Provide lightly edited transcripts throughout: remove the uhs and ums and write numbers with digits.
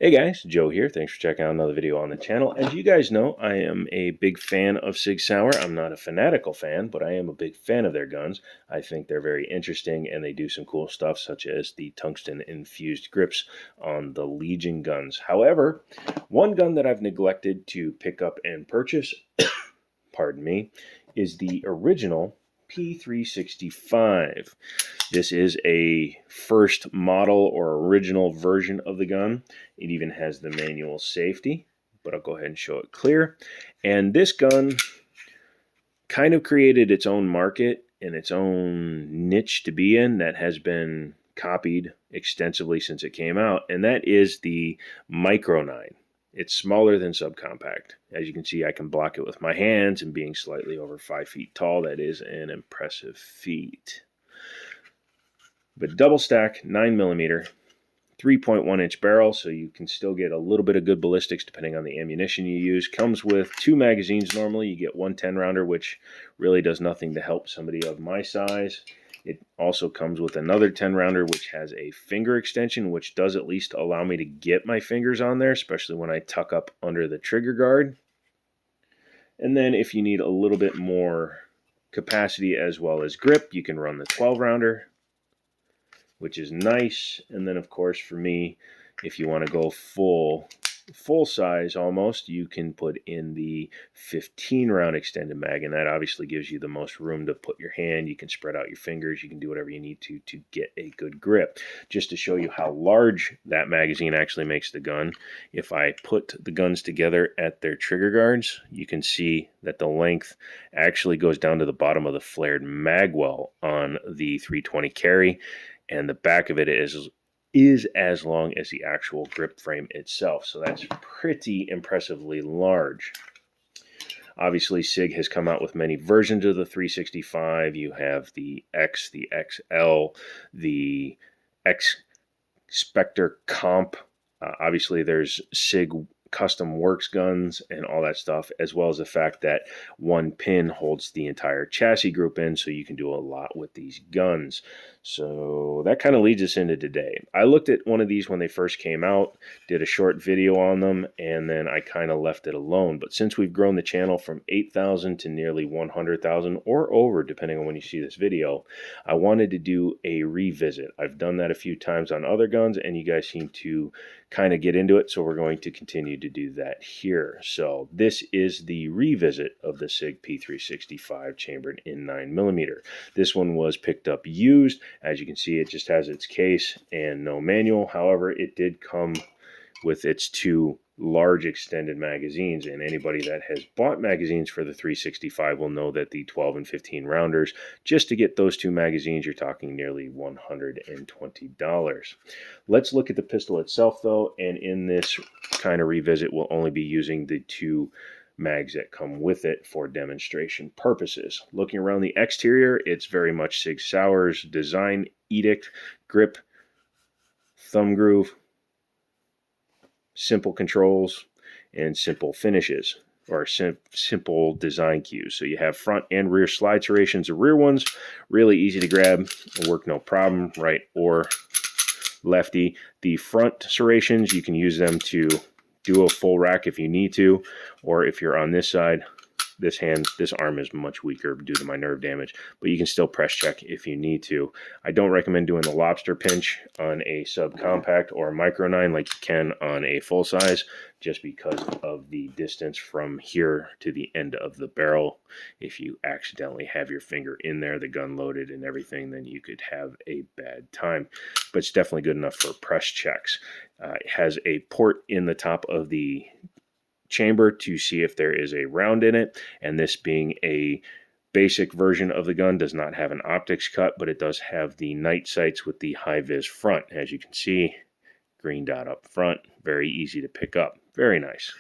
Hey guys, Joe here. Thanks for checking out another video on the channel. As you guys know, I am a big fan of Sig Sauer. I'm not a fanatical fan, but I am a big fan of their guns. I think they're very interesting and they do some cool stuff such as the tungsten infused grips on the Legion guns. However, one gun that I've neglected to pick up and purchase, pardon me, is the original P365. This is a first model or original version of the gun. It even has the manual safety, but I'll go ahead and show it clear. And this gun kind of created its own market and its own niche to be in that has been copied extensively since it came out, and that is the Micro 9. It's smaller than subcompact. As you can see, I can block it with my hands, and being slightly over 5 feet tall, that is an impressive feat. But double stack, 9mm, 3.1-inch barrel, so you can still get a little bit of good ballistics depending on the ammunition you use. Comes with 2 magazines normally. You get one 10-rounder, which really does nothing to help somebody of my size. It also comes with another 10-rounder, which has a finger extension, which does at least allow me to get my fingers on there, especially when I tuck up under the trigger guard. And then if you need a little bit more capacity as well as grip, you can run the 12-rounder, which is nice. And then of course for me, if you want to go full size almost, you can put in the 15-round extended mag, and that obviously gives you the most room to put your hand. You can spread out your fingers, you can do whatever you need to get a good grip. Just to show you how large that magazine actually makes the gun, if I put the guns together at their trigger guards, you can see that the length actually goes down to the bottom of the flared mag well on the 320 carry, and the back of it is as long as the actual grip frame itself. So that's pretty impressively large. Obviously, Sig has come out with many versions of the 365. You have the X, the XL, the X Spectre Comp. Obviously, there's Sig custom works guns and all that stuff, as well as the fact that one pin holds the entire chassis group in, so you can do a lot with these guns. So that kind of leads us into today. I looked at one of these when they first came out, did a short video on them, and then I kind of left it alone. But since we've grown the channel from 8,000 to nearly 100,000 or over, depending on when you see this video, I wanted to do a revisit. I've done that a few times on other guns, and you guys seem to kind of get into it, so we're going to continue to do that here. So this is the revisit of the Sig P365 chambered in 9mm. This one was picked up used. As you can see, it just has its case and no manual. However, it did come with its 2 large extended magazines, and anybody that has bought magazines for the 365 will know that the 12 and 15 rounders, just to get those 2 magazines, you're talking nearly $120. Let's look at the pistol itself though, and in this kind of revisit we'll only be using the 2 mags that come with it for demonstration purposes. Looking around the exterior, it's very much Sig Sauer's design edict: grip, thumb groove, simple controls, and simple finishes, or simple design cues. So you have front and rear slide serrations. The rear ones, really easy to grab, work no problem, right or lefty. The front serrations, you can use them to do a full rack if you need to, or if you're on this side, this arm is much weaker due to my nerve damage, but you can still press check if you need to. I don't recommend doing the lobster pinch on a subcompact or a Micro 9 like you can on a full size, just because of the distance from here to the end of the barrel. If you accidentally have your finger in there, the gun loaded and everything, then you could have a bad time. But it's definitely good enough for press checks. It has a port in the top of the chamber to see if there is a round in it, and this being a basic version of the gun does not have an optics cut, but it does have the night sights with the high vis front. As you can see, green dot up front, very easy to pick up, very nice.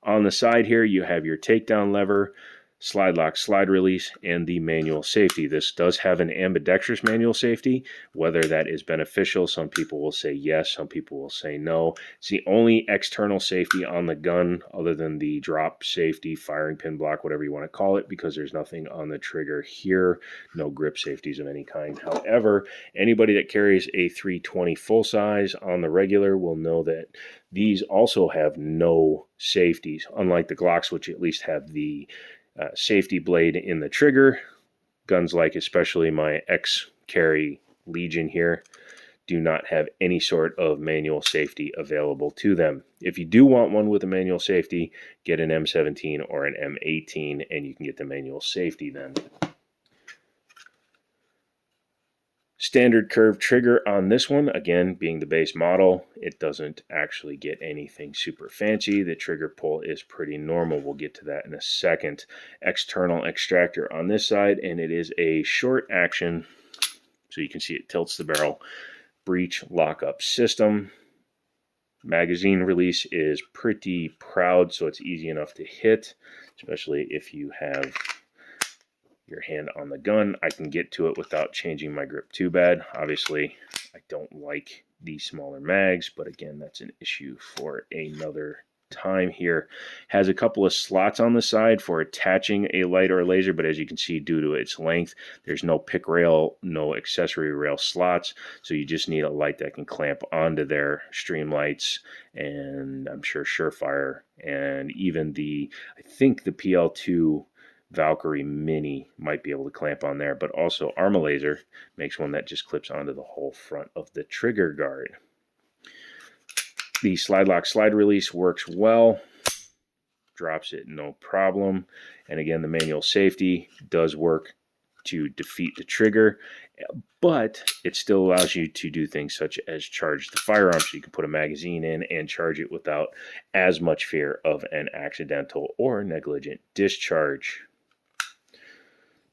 On the side here you have your takedown lever, slide lock, slide release, and the manual safety. This does have an ambidextrous manual safety. Whether that is beneficial, some people will say yes, some people will say no. It's the only external safety on the gun other than the drop safety, firing pin block, whatever you want to call it, because there's nothing on the trigger here, no grip safeties of any kind. However, anybody that carries a 320 full size on the regular will know that these also have no safeties, unlike the Glocks, which at least have the safety blade in the trigger. Guns like especially my X-Carry Legion here do not have any sort of manual safety available to them. If you do want one with a manual safety, get an M17 or an M18 and you can get the manual safety then. Standard curved trigger on this one, again being the base model, it doesn't actually get anything super fancy. The trigger pull is pretty normal. We'll get to that in a second. External extractor on this side, and it is a short action, so you can see it tilts the barrel, breech lockup system. Magazine release is pretty proud, so it's easy enough to hit, especially if you have your hand on the gun. I can get to it without changing my grip too bad. Obviously, I don't like these smaller mags, but again, that's an issue for another time here. Has a couple of slots on the side for attaching a light or a laser, but as you can see, due to its length, there's no pick rail, no accessory rail slots, so you just need a light that can clamp onto there. Stream lights, and I'm sure Surefire, and even I think the PL2 Valkyrie Mini might be able to clamp on there, but also Arma Laser makes one that just clips onto the whole front of the trigger guard. The slide lock slide release works well, drops it no problem, and again the manual safety does work to defeat the trigger, but it still allows you to do things such as charge the firearm, so you can put a magazine in and charge it without as much fear of an accidental or negligent discharge.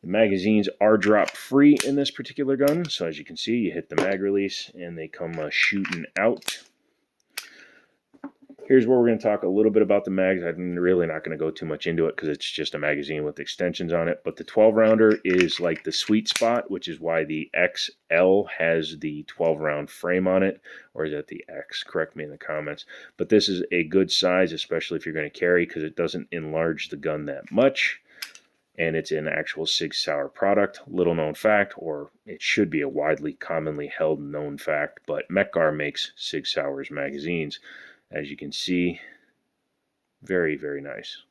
The magazines are drop free in this particular gun, so as you can see, you hit the mag release and they come shooting out. Here's where we're going to talk a little bit about the mags. I'm really not going to go too much into it because it's just a magazine with extensions on it, but the 12-rounder is like the sweet spot, which is why the XL has the 12-round frame on it, or is that the X? Correct me in the comments. But this is a good size, especially if you're going to carry, because it doesn't enlarge the gun that much. And it's an actual Sig Sauer product. Little known fact, or it should be a widely commonly held known fact, but Mekgar makes Sig Sauer's magazines. As you can see, very, very nice.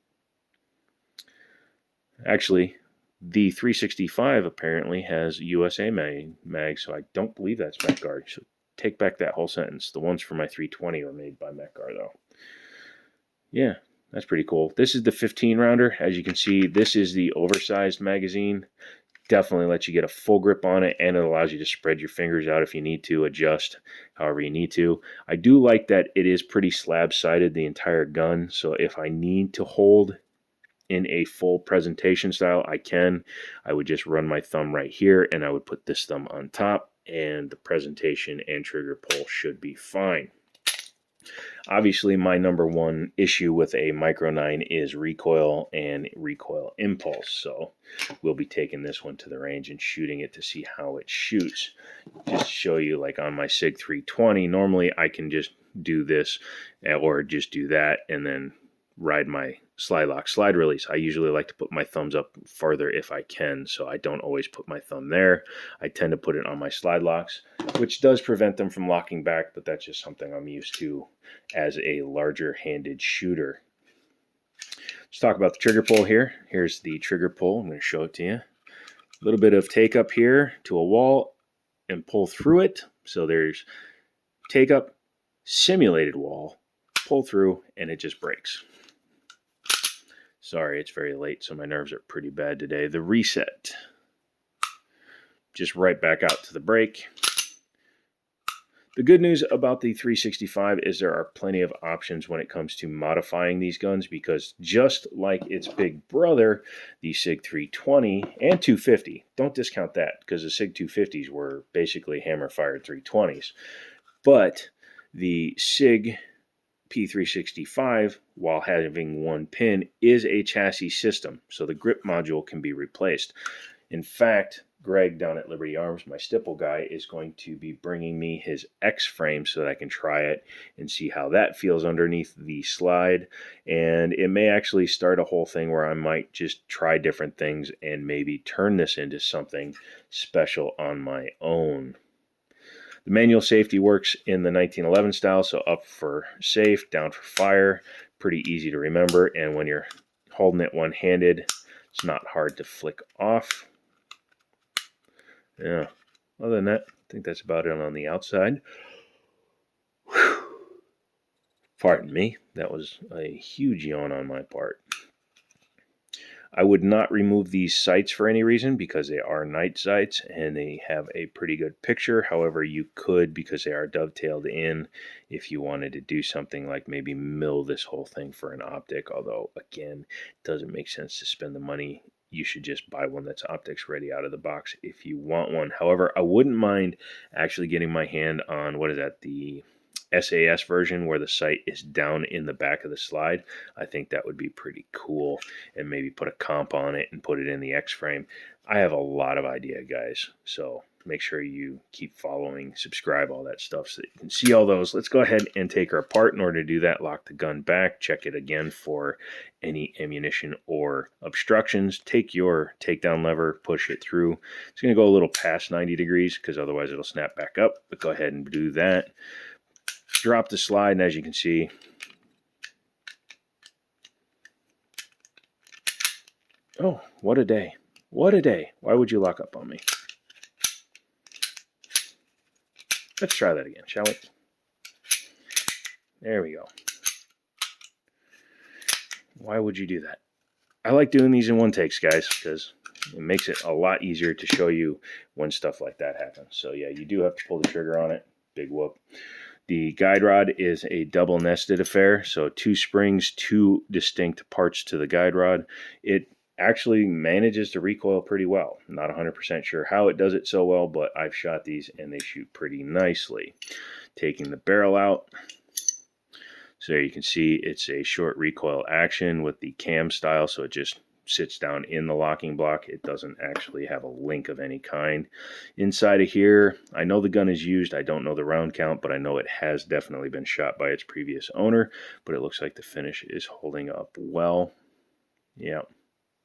Actually, the 365 apparently has USA mag, so I don't believe that's Mekgar. So take back that whole sentence. The ones for my 320 are made by Mekgar, though. Yeah. That's pretty cool. This is the 15-rounder. As you can see, this is the oversized magazine. Definitely lets you get a full grip on it, and it allows you to spread your fingers out if you need to, adjust however you need to. I do like that it is pretty slab-sided, the entire gun, so if I need to hold in a full presentation style, I can. I would just run my thumb right here, and I would put this thumb on top, and the presentation and trigger pull should be fine. Obviously, my number one issue with a Micro 9 is recoil and recoil impulse. So we'll be taking this one to the range and shooting it to see how it shoots. Just show you, like on my Sig 320, normally I can just do this or just do that and then ride my slide lock slide release. I usually like to put my thumbs up farther if I can, so I don't always put my thumb there. I tend to put it on my slide locks, which does prevent them from locking back, but that's just something I'm used to as a larger handed shooter. Let's talk about the trigger pull here. Here's the trigger pull. I'm going to show it to you. A little bit of take up here to a wall and pull through it. So there's take up, simulated wall, pull through, and it just breaks. Sorry, it's very late, so my nerves are pretty bad today. The reset. Just right back out to the break. The good news about the 365 is there are plenty of options when it comes to modifying these guns, because just like its big brother, the Sig 320 and 250, don't discount that because the Sig 250s were basically hammer-fired 320s, but the Sig P365, while having one pin, is a chassis system, so the grip module can be replaced. In fact, Greg down at Liberty Arms, my stipple guy, is going to be bringing me his X frame so that I can try it and see how that feels underneath the slide. And it may actually start a whole thing where I might just try different things and maybe turn this into something special on my own. The manual safety works in the 1911 style, so up for safe, down for fire. Pretty easy to remember, and when you're holding it one-handed, it's not hard to flick off. Yeah, other than that, I think that's about it on the outside. Whew. Pardon me, that was a huge yawn on my part. I would not remove these sights for any reason because they are night sights and they have a pretty good picture. However, you could, because they are dovetailed in, if you wanted to do something like maybe mill this whole thing for an optic. Although, again, it doesn't make sense to spend the money. You should just buy one that's optics ready out of the box if you want one. However, I wouldn't mind actually getting my hand on, what is that, the SAS version where the sight is down in the back of the slide. I think that would be pretty cool, and maybe put a comp on it and put it in the X frame. I have a lot of idea, guys, so make sure you keep following, subscribe, all that stuff so that you can see all those. Let's go ahead and take her apart. In order to do that, lock the gun back, check it again for any ammunition or obstructions. Take your takedown lever, push it through. It's going to go a little past 90 degrees because otherwise it'll snap back up, but go ahead and do that. Drop the slide, and as you can see, oh, what a day. What a day. Why would you lock up on me? Let's try that again, shall we? There we go. Why would you do that? I like doing these in one takes, guys, because it makes it a lot easier to show you when stuff like that happens. So yeah, you do have to pull the trigger on it. Big whoop. The guide rod is a double nested affair, so 2 springs, 2 distinct parts to the guide rod. It actually manages to recoil pretty well. I'm not 100% sure how it does it so well, but I've shot these and they shoot pretty nicely. Taking the barrel out, so there you can see it's a short recoil action with the cam style, so it just sits down in the locking block. It doesn't actually have a link of any kind. Inside of here, I know the gun is used. I don't know the round count, but I know it has definitely been shot by its previous owner, but it looks like the finish is holding up well. Yeah,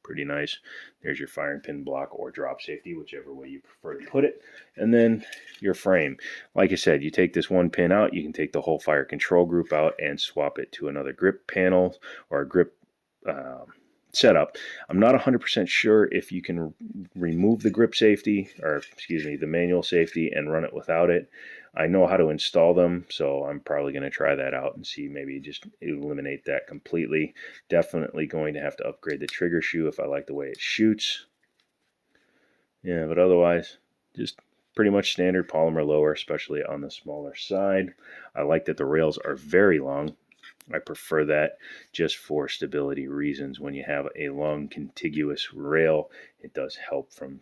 pretty nice. There's your firing pin block or drop safety, whichever way you prefer to put it. And then your frame. Like I said, you take this one pin out, you can take the whole fire control group out and swap it to another grip panel or a grip setup. I'm not 100% sure if you can remove the grip safety, or excuse me, the manual safety, and run it without it. I know how to install them, so I'm probably going to try that out and see, maybe just eliminate that completely. Definitely going to have to upgrade the trigger shoe if I like the way it shoots. Yeah, but otherwise, just pretty much standard polymer lower, especially on the smaller side. I like that the rails are very long. I prefer that just for stability reasons. When you have a long contiguous rail, it does help from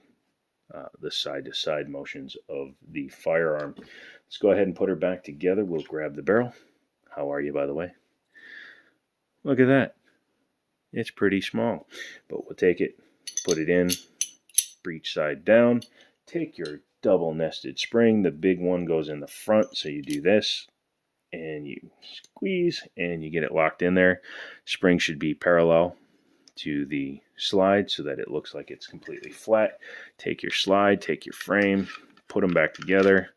the side-to-side motions of the firearm. Let's go ahead and put her back together. We'll grab the barrel. How are you, by the way? Look at that. It's pretty small, but we'll take it, put it in, breech side down. Take your double nested spring. The big one goes in the front, so you do this, and you squeeze and you get it locked in there. Spring should be parallel to the slide so that it looks like it's completely flat. Take your slide, take your frame, put them back together.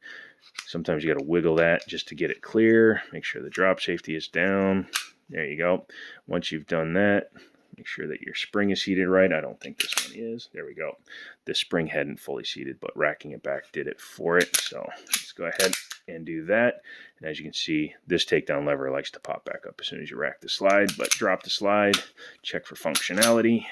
Sometimes you got to wiggle that just to get it clear. Make sure the drop safety is down. There you go. Once you've done that, make sure that your spring is seated right. I don't think this one is. There we go. The spring hadn't fully seated, but racking it back did it for it. So let's go ahead and do that. And as you can see, this takedown lever likes to pop back up as soon as you rack the slide, but drop the slide, check for functionality,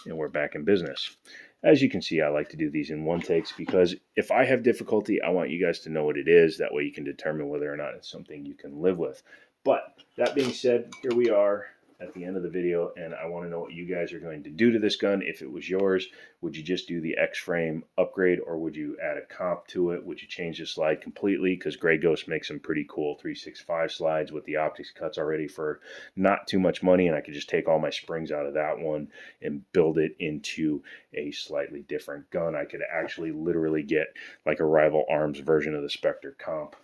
and we're back in business. As you can see, I like to do these in one takes because if I have difficulty, I want you guys to know what it is. That way you can determine whether or not it's something you can live with. But that being said, here we are at the end of the video, and I want to know what you guys are going to do to this gun. If it was yours, would you just do the X-frame upgrade, or would you add a comp to it? Would you change the slide completely? Because Grey Ghost makes some pretty cool 365 slides with the optics cuts already for not too much money, and I could just take all my springs out of that one and build it into a slightly different gun. I could actually literally get like a Rival Arms version of the Spectre comp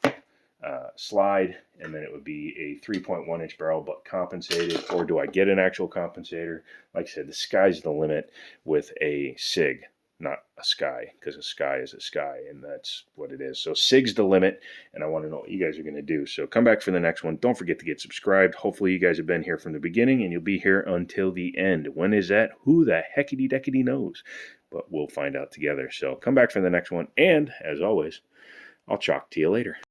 slide, and then it would be a 3.1 inch barrel but compensated. Or do I get an actual compensator? Like I said, the sky's the limit with a Sig, not a Sky, because a Sky is a Sky, and that's what it is. So Sig's the limit, and I want to know what you guys are going to do. So come back for the next one. Don't forget to get subscribed. Hopefully you guys have been here from the beginning, and you'll be here until the end. When is that? Who the heckity-deckity knows? But we'll find out together. So come back for the next one, and as always, I'll chalk to you later.